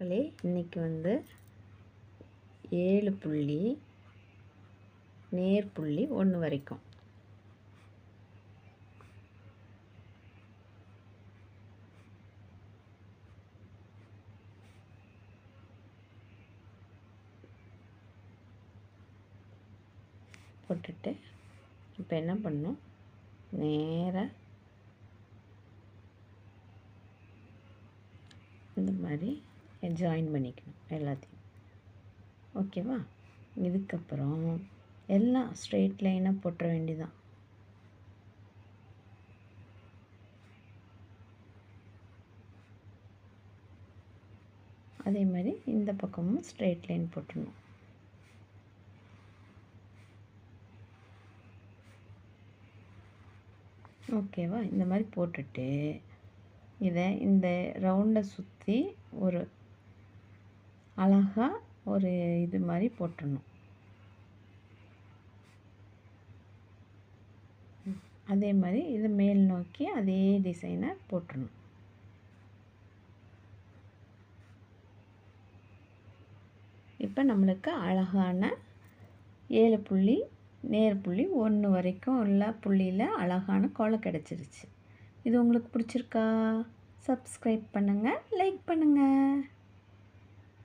மக்களே, இன்றைக்கி 7 புள்ளி நேர் புள்ளி 1 வரைக்கும் போட்டுட்டு இப்போ என்ன பண்ணணும், நேராக இந்த மாதிரி ஜாயின் பண்ணிக்கணும் எல்லாத்தையும். ஓகேவா? இதுக்கப்புறம் எல்லாம் ஸ்ட்ரெயிட் லைனாக போட்டுற வேண்டியதான். அதே மாதிரி இந்த பக்கமும் ஸ்ட்ரெயிட் லைன் போட்டுடணும். ஓகேவா? இந்த மாதிரி போட்டுட்டு இதை இந்த ரவுண்டை சுற்றி ஒரு அழகாக ஒரு இது மாதிரி போட்டுடணும். அதே மாதிரி இதை மேல் நோக்கி அதே டிசைனை போட்டுடணும். இப்போ நம்மளுக்கு அழகான 7 புள்ளி நேர் புள்ளி 1 வரைக்கும் உள்ள புள்ளியில் அழகான கோலம் கிடச்சிருச்சு. இது உங்களுக்கு பிடிச்சிருக்கா? சப்ஸ்கிரைப் பண்ணுங்கள், லைக் பண்ணுங்கள்.